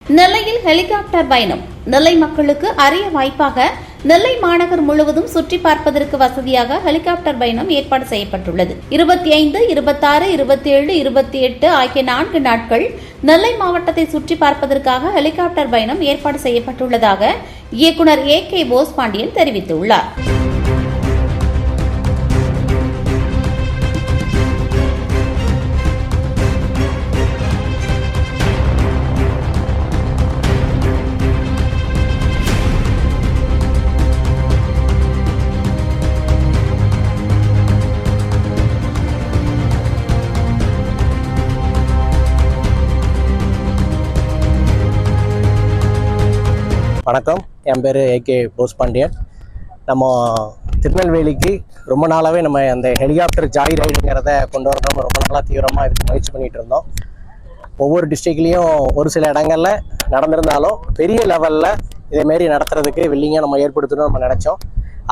நெல்லையில் ஹெலிகாப்டர் பயணம். நெல்லை மக்களுக்கு அரிய வாய்ப்பாக நெல்லை மாநகர் முழுவதும் சுற்றி பார்ப்பதற்கு வசதியாக ஹெலிகாப்டர் பயணம் ஏற்பாடு செய்யப்பட்டுள்ளது. 25, 26, 27, 28 ஆகிய 4 நாட்கள் நெல்லை மாவட்டத்தை சுற்றி பார்ப்பதற்காக ஹெலிகாப்டர் பயணம் ஏற்பாடு செய்யப்பட்டுள்ளதாக இயக்குநர் AK போஸ் பாண்டியன் தெரிவித்துள்ளார். வணக்கம், என் பேர் AK போஸ் பாண்டியன். நம்ம திருநெல்வேலிக்கு ரொம்ப நாளாகவே நம்ம அந்த ஹெலிகாப்டர் ஜாய் ரைடுங்கிறத கொண்டு வரணும் ரொம்ப நாளாக தீவிரமாக இதுக்கு முயற்சி பண்ணிகிட்டு இருந்தோம். ஒவ்வொரு டிஸ்ட்ரிக்ட்லேயும் ஒரு சில இடங்களில் நடந்திருந்தாலும் பெரிய லெவலில் இதேமாரி நடத்துறதுக்கு வில்லிங்காக நம்ம ஏற்படுத்தணும்னு நம்ம நினச்சோம்.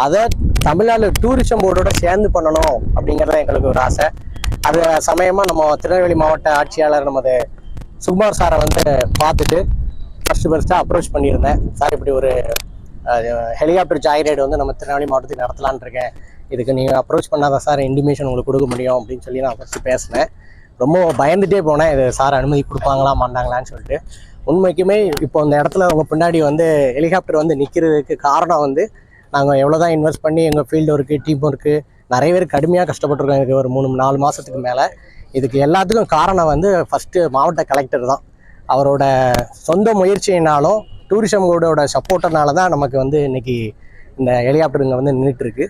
அதை தமிழ்நாடு டூரிசம் போர்டோட சேர்ந்து பண்ணணும் அப்படிங்கிறத எங்களுக்கு ஒரு ஆசை. அது சமயமாக நம்ம திருநெல்வேலி மாவட்ட ஆட்சியாளர் நமது சுகுமார் சாரை பார்த்துட்டு ஃபஸ்ட்டாக அப்ரோச் பண்ணியிருந்தேன். சார், இப்படி ஒரு ஹெலிகாப்டர் ஜாய் ரைடு நம்ம திருநெல்வேலி மாவட்டத்தில் நடத்தலான் இருக்கேன். இதுக்கு நீங்கள் அப்ரோச் பண்ணாதான் சார் இன்டிமேஷன் உங்களுக்கு கொடுக்க முடியும் அப்படின்னு சொல்லி நான் ஃபஸ்ட்டு பேசினேன். ரொம்ப பயந்துகிட்டே போனேன், இது சார் அனுமதி கொடுப்பாங்களா மாட்டாங்களான்னு சொல்லிட்டு. உண்மைக்குமே இப்போ அந்த இடத்துல அவங்க பின்னாடி ஹெலிகாப்டர் நிற்கிறதுக்கு காரணம் நாங்கள் எவ்வளோ தான் இன்வெஸ்ட் பண்ணி எங்கள் ஃபீல்டு ஒர்க்கு, டீம் ஒர்க்கு நிறைய பேர் கடுமையாக கஷ்டப்பட்டுருக்கோம். எனக்கு ஒரு 3-4 மாதத்துக்கு மேலே. இதுக்கு எல்லாத்துக்கும் காரணம் ஃபஸ்ட்டு மாவட்ட கலெக்டர் தான். அவரோட சொந்த முயற்சியினாலும் டூரிசம் போர்டோட சப்போர்ட்டர்னால தான் நமக்கு இன்னைக்கு இந்த ஹெலிகாப்டருங்க நின்றுட்டுருக்கு.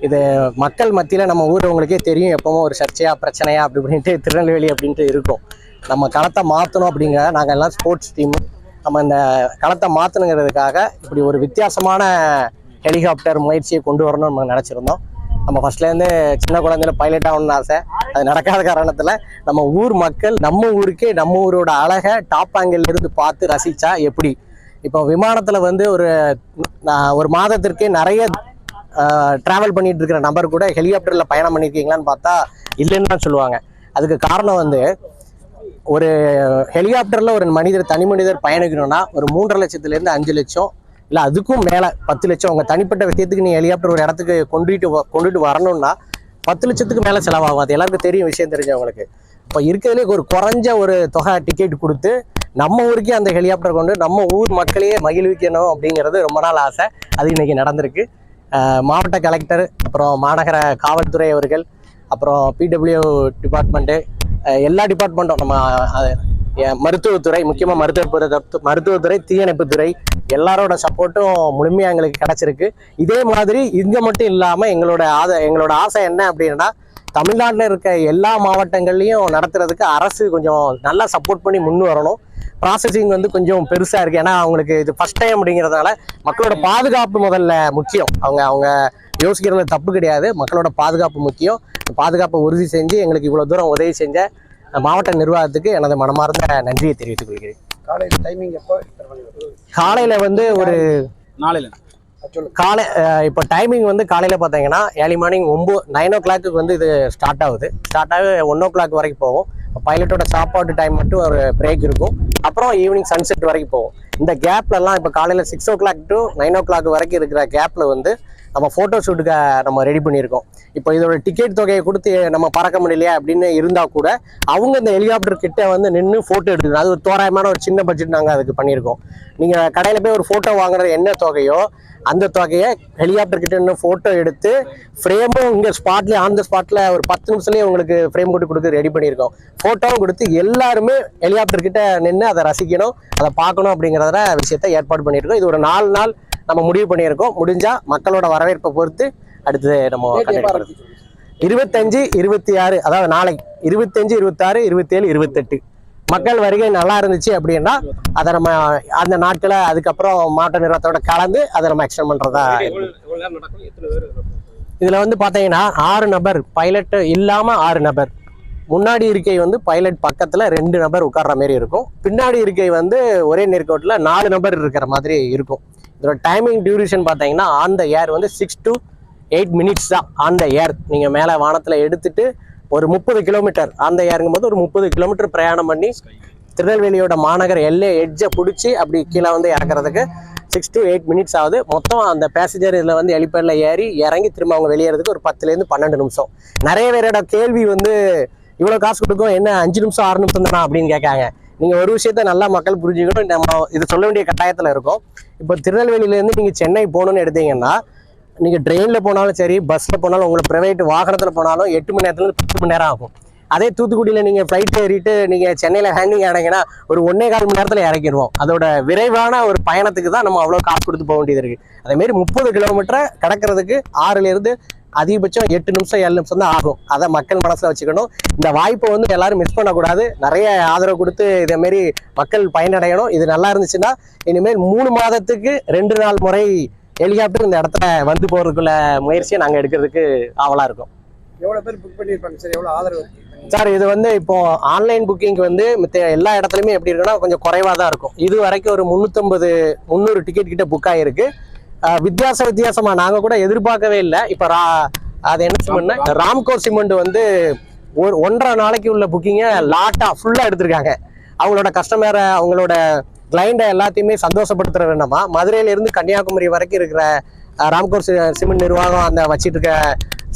இது மக்கள் மத்தியில் நம்ம ஊர் உங்களுக்கே தெரியும், எப்பவும் ஒரு சர்ச்சையா பிரச்சனையா அப்படி இப்படின்ட்டு திருநெல்வேலி அப்படின்ட்டு இருக்கும். நம்ம களத்தை மாற்றணும் அப்படிங்கிற நாங்கள் எல்லாம் ஸ்போர்ட்ஸ் டீமு நம்ம இந்த களத்தை மாற்றணுங்கிறதுக்காக இப்படி ஒரு வித்தியாசமான ஹெலிகாப்டர் முயற்சியை கொண்டு வரணும்னு நம்ம நினச்சிருந்தோம். நம்ம ஃபஸ்ட்லேருந்து சின்ன குழந்தையில பைலட் ஆகணும்னு ஆசை. அது நடக்காத காரணத்தில் நம்ம ஊர் மக்கள் நம்ம ஊருக்கே நம்ம ஊரோட அழகை டாப் ஆங்கிள் இருந்து பார்த்து ரசித்தா எப்படி. இப்போ விமானத்தில் ஒரு மாதத்திற்கே நிறைய ட்ராவல் பண்ணிட்டு இருக்கிற நபர் கூட ஹெலிகாப்டரில் பயணம் பண்ணியிருக்கீங்களான்னு பார்த்தா இல்லைன்னு தான் சொல்லுவாங்க. அதுக்கு காரணம் ஒரு ஹெலிகாப்டரில் ஒரு தனி மனிதர் பயணிக்கணும்னா ஒரு 3.5 லட்சத்துலேருந்து 5 லட்சம் இல்லை அதுக்கும் மேலே 10 லட்சம் உங்கள் தனிப்பட்ட விஷயத்துக்கு நீ ஹெலிகாப்டர் ஒரு இடத்துக்கு கொண்டுட்டு வரணும்னா 10 லட்சத்துக்கு மேலே செலவாகும். அது எல்லாருக்கும் தெரியும், விஷயம் தெரிஞ்சவங்களுக்கு. இப்போ இருக்கிறதுலே ஒரு குறைஞ்ச ஒரு தொகை டிக்கெட் கொடுத்து நம்ம ஊருக்கே அந்த ஹெலிகாப்டர் கொண்டு நம்ம ஊர் மக்களையே மகிழ்விக்கணும் அப்படிங்கிறது ரொம்ப நாள் ஆசை. அது இன்னைக்கு நடந்திருக்கு. மாவட்ட கலெக்டர், அப்புறம் மாநகர காவல்துறை அவர்கள், அப்புறம் PW டிபார்ட்மெண்ட்டு, எல்லா டிபார்ட்மெண்ட்டும், நம்ம மருத்துவத்துறை, முக்கியமாக மருத்துவத்துறை, தீயணைப்புத்துறை எல்லாரோட சப்போர்ட்டும் முழுமையாக எங்களுக்கு கிடச்சிருக்கு. இதே மாதிரி இங்கே மட்டும் இல்லாமல் எங்களோட ஆசை என்ன அப்படின்னா, தமிழ்நாட்டில் இருக்க எல்லா மாவட்டங்கள்லையும் நடத்துறதுக்கு அரசு கொஞ்சம் நல்லா சப்போர்ட் பண்ணி முன் வரணும். ப்ராசஸிங் கொஞ்சம் பெருசாக இருக்குது. ஏன்னா அவங்களுக்கு இது ஃபஸ்ட் டைம் அப்படிங்கிறதுனால மக்களோட பாதுகாப்பு முதல்ல முக்கியம். அவங்க யோசிக்கிறது தப்பு கிடையாது, மக்களோட பாதுகாப்பு முக்கியம். பாதுகாப்பை உறுதி செஞ்சு எங்களுக்கு இவ்வளோ தூரம் உதவி செஞ்ச மாவட்ட நிர்வாகத்துக்கு எனது மனமார்ந்த நன்றியை தெரிவித்துக் கொள்கிறேன். காலையில் டைமிங் எப்போ? காலையில் ஒரு இப்போ டைமிங் காலையில் பார்த்தீங்கன்னா ஏர்லி மார்னிங் 9 o'clock இது ஸ்டார்ட் ஆகுது. 1 o'clock வரைக்கும் போகும். பைலட்டோட சாப்பாடு டைம் மட்டும் ஒரு பிரேக் இருக்கும். அப்புறம் ஈவினிங் சன்செட் வரைக்கும் போகும். இந்த கேப்லலாம் இப்போ காலையில் 6 o'clock to 9 o'clock வரைக்கும் இருக்கிற கேப்பில் நம்ம ஃபோட்டோ ஷூட்டுக்கு நம்ம ரெடி பண்ணியிருக்கோம். இப்போ இதோட டிக்கெட் தொகையை கொடுத்து நம்ம பறக்க முடியலையா அப்படின்னு இருந்தால் கூட அவங்க இந்த ஹெலிகாப்டர் கிட்ட நின்று ஃபோட்டோ எடுத்துக்கணும். அது ஒரு தோராயமான ஒரு சின்ன பட்ஜெட் நாங்கள் அதுக்கு பண்ணியிருக்கோம். நீங்கள் கடையில் போய் ஒரு ஃபோட்டோ வாங்குறது என்ன தொகையோ அந்த தொகையை ஹெலிகாப்டர் கிட்ட நின்று ஃபோட்டோ எடுத்து ஃப்ரேமும் இங்கே ஸ்பாட்லேயே ஆன் த ஸ்பாட்டில் ஒரு 10 நிமிஷத்துலேயே உங்களுக்கு ஃப்ரேம் போட்டு கொடுத்து ரெடி பண்ணியிருக்கோம். ஃபோட்டோவும் கொடுத்து எல்லாருமே ஹெலிகாப்டர் கிட்ட நின்று அதை ரசிக்கணும், அதை பார்க்கணும் அப்படிங்கிறத விஷயத்தை ஏற்பாடு பண்ணியிருக்கோம். இது ஒரு 4 நாள் நம்ம முடிவு பண்ணியிருக்கோம். முடிஞ்சால் மக்களோட வரவேற்பை பொறுத்து அடுத்து நம்ம 25, 26, அதாவது நாளைக்கு 25, 26, 27, 28 மக்கள் வருகை நல்லா இருந்துச்சு அப்படின்னா அதை நம்ம அந்த நாட்களை அதுக்கப்புறம் மாவட்ட நிர்வாகத்தோட கலந்து அதை நம்ம எக்ஸ்டெண்ட் பண்ணுறதா. இதில் பார்த்தீங்கன்னா 6 நபர் பைலட் இல்லாமல் 6 நபர். முன்னாடி இருக்கை பைலட் பக்கத்தில் 2 நபர் உட்கார்ற மாதிரி இருக்கும். பின்னாடி இருக்கை ஒரே நேர்கோட்டில் 4 நபர் இருக்கிற மாதிரி இருக்கும். இதோட டைமிங் டியூரேஷன் பார்த்தீங்கன்னா on the air 6 to 8 minutes தான் ஆன் த ஏர். நீங்கள் மேலே வானத்தில் எடுத்துட்டு ஒரு 30 கிலோமீட்டர் ஆன் த ஏருங்கும் போது ஒரு 30 கிலோமீட்டர் பிரயாணம் பண்ணி திருநெல்வேலியோட மாநகர் எல்லை எட்ஜை பிடிச்சி அப்படி கீழே வந்து இறக்குறதுக்கு 6 to 8 minutes ஆகுது. மொத்தம் அந்த பேசஞ்சர் இதில் வந்து ஹெலிபேடில் ஏறி இறங்கி திரும்ப அவங்க வெளியேறதுக்கு ஒரு 10 to 12 நிமிஷம். நிறைய பேரோட கேள்வி வந்து இவ்வளோ காசு கொடுக்கும், என்ன 5 நிமிஷம் 6 நிமிஷம் தானா அப்படின்னு கேட்காங்க. நீங்கள் ஒரு விஷயத்த நல்லா மக்கள் புரிஞ்சுக்கணும், நம்ம இது சொல்ல வேண்டிய கட்டாயத்தில் இருக்கும். இப்போ திருநெல்வேலியிலேருந்து நீங்கள் சென்னை போகணுன்னு எடுத்தீங்கன்னா, நீங்கள் ட்ரெயினில் போனாலும் சரி, பஸ்ஸில் போனாலும், உங்களை ப்ரைவேட் வாகனத்தில் போனாலும் 8 மணி நேரத்துலேருந்து 10 மணி நேரம் ஆகும். அதே தூத்துக்குடியில் நீங்கள் ஃப்ளைட் ஏறிட்டு நீங்கள் சென்னையில் ஹேண்டிங் ஆனீங்கன்னா ஒரு 1.25 மணி நேரத்தில் இறக்கிடுவோம். அதோட விரைவான ஒரு பயணத்துக்கு தான் நம்ம அவ்வளோ காசு கொடுத்து போக வேண்டியது இருக்குது. அதேமாரி 30 கிலோமீட்டரை கடக்கிறதுக்கு 6லேருந்து அதிகபட்சம் 8 நிமிஷம் 7 நிமிஷம் தான் ஆகும். அதை மக்கள் மனசில் வச்சுக்கணும். இந்த வாய்ப்பை வந்து எல்லாரும் மிஸ் பண்ணக்கூடாது. நிறைய ஆதரவு கொடுத்து இதேமாரி மக்கள் பயனடையணும். இது நல்லா இருந்துச்சுன்னா இனிமேல் 3 மாதத்துக்கு 2 நாள் முறை ஹெலிகாப்டர் இந்த இடத்துல வந்து போகிறதுக்குள்ள முயற்சியை நாங்கள் எடுக்கிறதுக்கு ஆவலாக இருக்கோம். எவ்வளோ பேர் புக் பண்ணியிருப்பாங்க சார்? எவ்வளோ ஆதரவு சார்? இது வந்து இப்போ ஆன்லைன் புக்கிங் வந்து மித்த எல்லா இடத்துலையுமே எப்படி இருக்குன்னா கொஞ்சம் குறைவாக தான் இருக்கும். இது வரைக்கும் ஒரு 350-300 டிக்கெட் கிட்ட புக் ஆகிருக்கு. வித்தியாசமாக நாங்கள் கூட எதிர்பார்க்கவே இல்லை. இப்போ அது என்ன சிமெண்ட், ராம்கோ சிமெண்ட் வந்து 1.5 நாளைக்கு உள்ள புக்கிங்கை ஃபுல்லாக எடுத்திருக்காங்க. அவங்களோட கஸ்டமரை, அவங்களோட கிளைண்டை எல்லாத்தையுமே சந்தோஷப்படுத்துற வேண்டாமா, மதுரையிலேருந்து கன்னியாகுமரி வரைக்கும் இருக்கிற ராம்கோ சிமெண்ட் நிர்வாகம் அந்த வச்சிட்டு இருக்க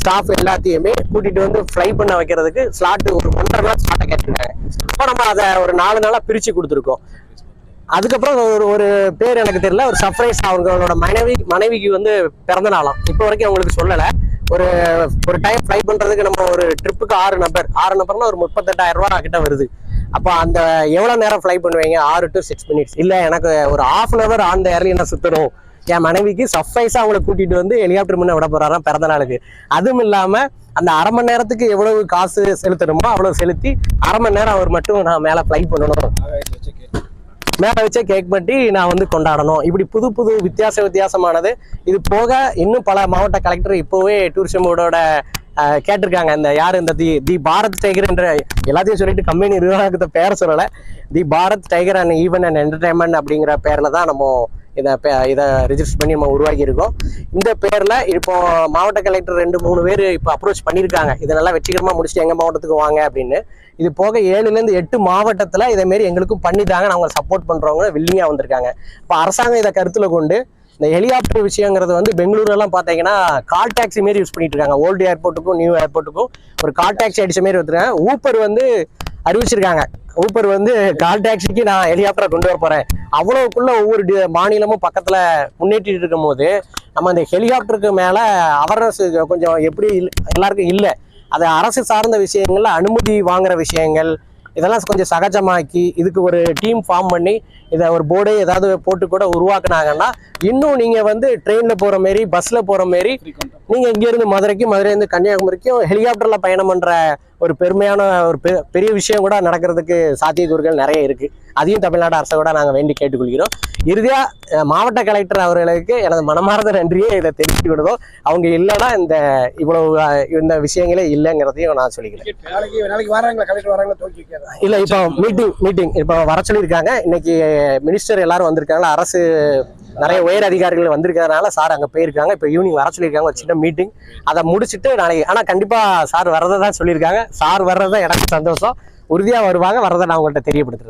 ஸ்டாஃப் எல்லாத்தையுமே கூட்டிட்டு வந்து ஃப்ளை பண்ண வைக்கிறதுக்கு ஸ்லாட் ஒரு 1.5 நாள் ஸ்லாட்டை கேட்டிருக்காங்க. இப்போ நம்ம அதை ஒரு 4 நாளாக பிரித்து கொடுத்துருக்கோம். அதுக்கப்புறம் ஒரு பேர் எனக்கு தெரியல, ஒரு சர்ப்ரைஸ். அவங்களோட மனைவிக்கு வந்து பிறந்த நாளாம். இப்போ வரைக்கும் அவங்களுக்கு சொல்லலை. ஒரு டைம் ஃப்ளை பண்ணுறதுக்கு நம்ம ஒரு ட்ரிப்புக்கு 6 நபர்னா ஒரு 38,000 ரூபா கிட்ட வருது. அப்போ அந்த எவ்வளோ நேரம் ஃப்ளை பண்ணுவீங்க? 6 to 6 minutes. இல்லை, எனக்கு ஒரு 1/2 hour ஆன் த ஏர்லி நான் சுற்றணும். என் மனைவிக்கு சர்ப்ரைஸாக அவங்களை கூட்டிகிட்டு வந்து ஹெலிகாப்டர் முன்னே விட போகிறாராம் பிறந்த நாளுக்கு. அதுவும் இல்லாமல் அந்த 1/2 மணி நேரத்துக்கு எவ்வளவு காசு செலுத்தணுமோ அவ்வளோ செலுத்தி 1/2 மணி நேரம் அவர் மட்டும் நான் மேலே ஃப்ளை பண்ணணும், மேலே வச்சே கேக் பண்ணி நான் வந்து கொண்டாடணும். இப்படி புது வித்தியாசமானது. இது போக இன்னும் பல மாவட்ட கலெக்டர் இப்போவே டூரிசம் போர்டோட கேட்டிருக்காங்க. இந்த யார் இந்த தி பாரத் டைகர் என்ற எல்லாத்தையும் சொல்லிட்டு கம்பெனி நிர்வாகத்தை பேரை சொல்லலை. The Bharat tiger and event and entertainment அப்படிங்கிற பேரில் தான் நம்ம இதை ரிஜிஸ்டர் பண்ணி நம்ம உருவாக்கி இருக்கோம். இந்த பேரில் இப்போ மாவட்ட கலெக்டர் 2-3 பேர் இப்போ அப்ரோச் பண்ணியிருக்காங்க. இதை நல்லா வெற்றிகரமாக முடிச்சுட்டு எங்கள் மாவட்டத்துக்கு வாங்க அப்படின்னு. இது போக 7லேருந்து 8 மாவட்டத்தில் இதேமாரி எங்களுக்கும் பண்ணிட்டாங்க. நாங்கள் சப்போர்ட் பண்ணுறவங்க வில்லிங்காக வந்திருக்காங்க. இப்போ அரசாங்கம் இதை கருத்தில் கொண்டு இந்த ஹெலிகாப்டர் விஷயங்கிறது வந்து பெங்களூர்லாம் பார்த்தீங்கன்னா கால் டாக்ஸி மாரி யூஸ் பண்ணிட்டு இருக்காங்க. ஓல்டு ஏர்போர்ட்டுக்கும் நியூ ஏர்போர்ட்டுக்கும் ஒரு கால் டாக்ஸி அடிச்ச மாரி வந்துருக்காங்க. ஊப்பர் வந்து அறிவிச்சிருக்காங்க. ஊப்பர் வந்து கால் டாக்ஸிக்கு நான் ஹெலிகாப்டரை கொண்டு வர போகிறேன். அவ்வளோக்குள்ள ஒவ்வொரு மாநிலமும் பக்கத்தில் முன்னேற்றிட்டு இருக்கும் போது நம்ம அந்த ஹெலிகாப்டருக்கு மேலே அவேர்னஸ் கொஞ்சம் எப்படி எல்லாருக்கும் இல்லை. அது அரசு சார்ந்த விஷயங்கள்ல அனுமதி வாங்குற விஷயங்கள் இதெல்லாம் கொஞ்சம் சகஜமாக்கி இதுக்கு ஒரு டீம் ஃபார்ம் பண்ணி இதை ஒரு போர்டே ஏதாவது போட்டு கூட உருவாக்குனாங்கன்னா இன்னும் நீங்கள் வந்து ட்ரெயினில் போகிற மாரி, பஸ்ஸில் போகிற மாரி, நீங்கள் இங்கேருந்து மதுரையிலேருந்து கன்னியாகுமரிக்கும் ஹெலிகாப்டரில் பயணம் பண்ணுற ஒரு பெருமையான ஒரு பெரிய விஷயம் கூட நடக்கிறதுக்கு சாத்தியக்கூறுகள் நிறைய இருக்குது. அதையும் தமிழ்நாடு அரசை கூட நாங்கள் வேண்டி கேட்டுக்கொள்கிறோம். இறுதியாக மாவட்ட கலெக்டர் அவர்களுக்கு எனது மனமார்ந்த நன்றியை இதை தெரிவித்து விடுதோம். அவங்க இல்லைன்னா இந்த விஷயங்களே இல்லைங்கிறதையும் நான் சொல்லிக்கிறேன். நாளைக்கு வராங்களா கலெக்டர்? வராங்களா? இல்லை, இப்போ மீட்டிங் இப்போ வர சொல்லியிருக்காங்க. இன்னைக்கு மினிஸ்டர் எல்லாரும் வந்திருக்காங்களா, அரசு நிறைய உயர் அதிகாரிகள் வந்திருக்கிறதுனால சார் அங்கே போயிருக்காங்க. இப்போ ஈவினிங் வர சொல்லியிருக்காங்க, ஒரு சின்ன மீட்டிங். அதை முடிச்சுட்டு நாளைக்கு, ஆனால் கண்டிப்பாக சார் வர்றதை தான் சொல்லியிருக்காங்க. சார் வர்றதை எனக்கு சந்தோஷம். உறுதியாக வருவாங்க. வர்றதை நான் உங்கள்கிட்ட தெரியப்படுத்துறது.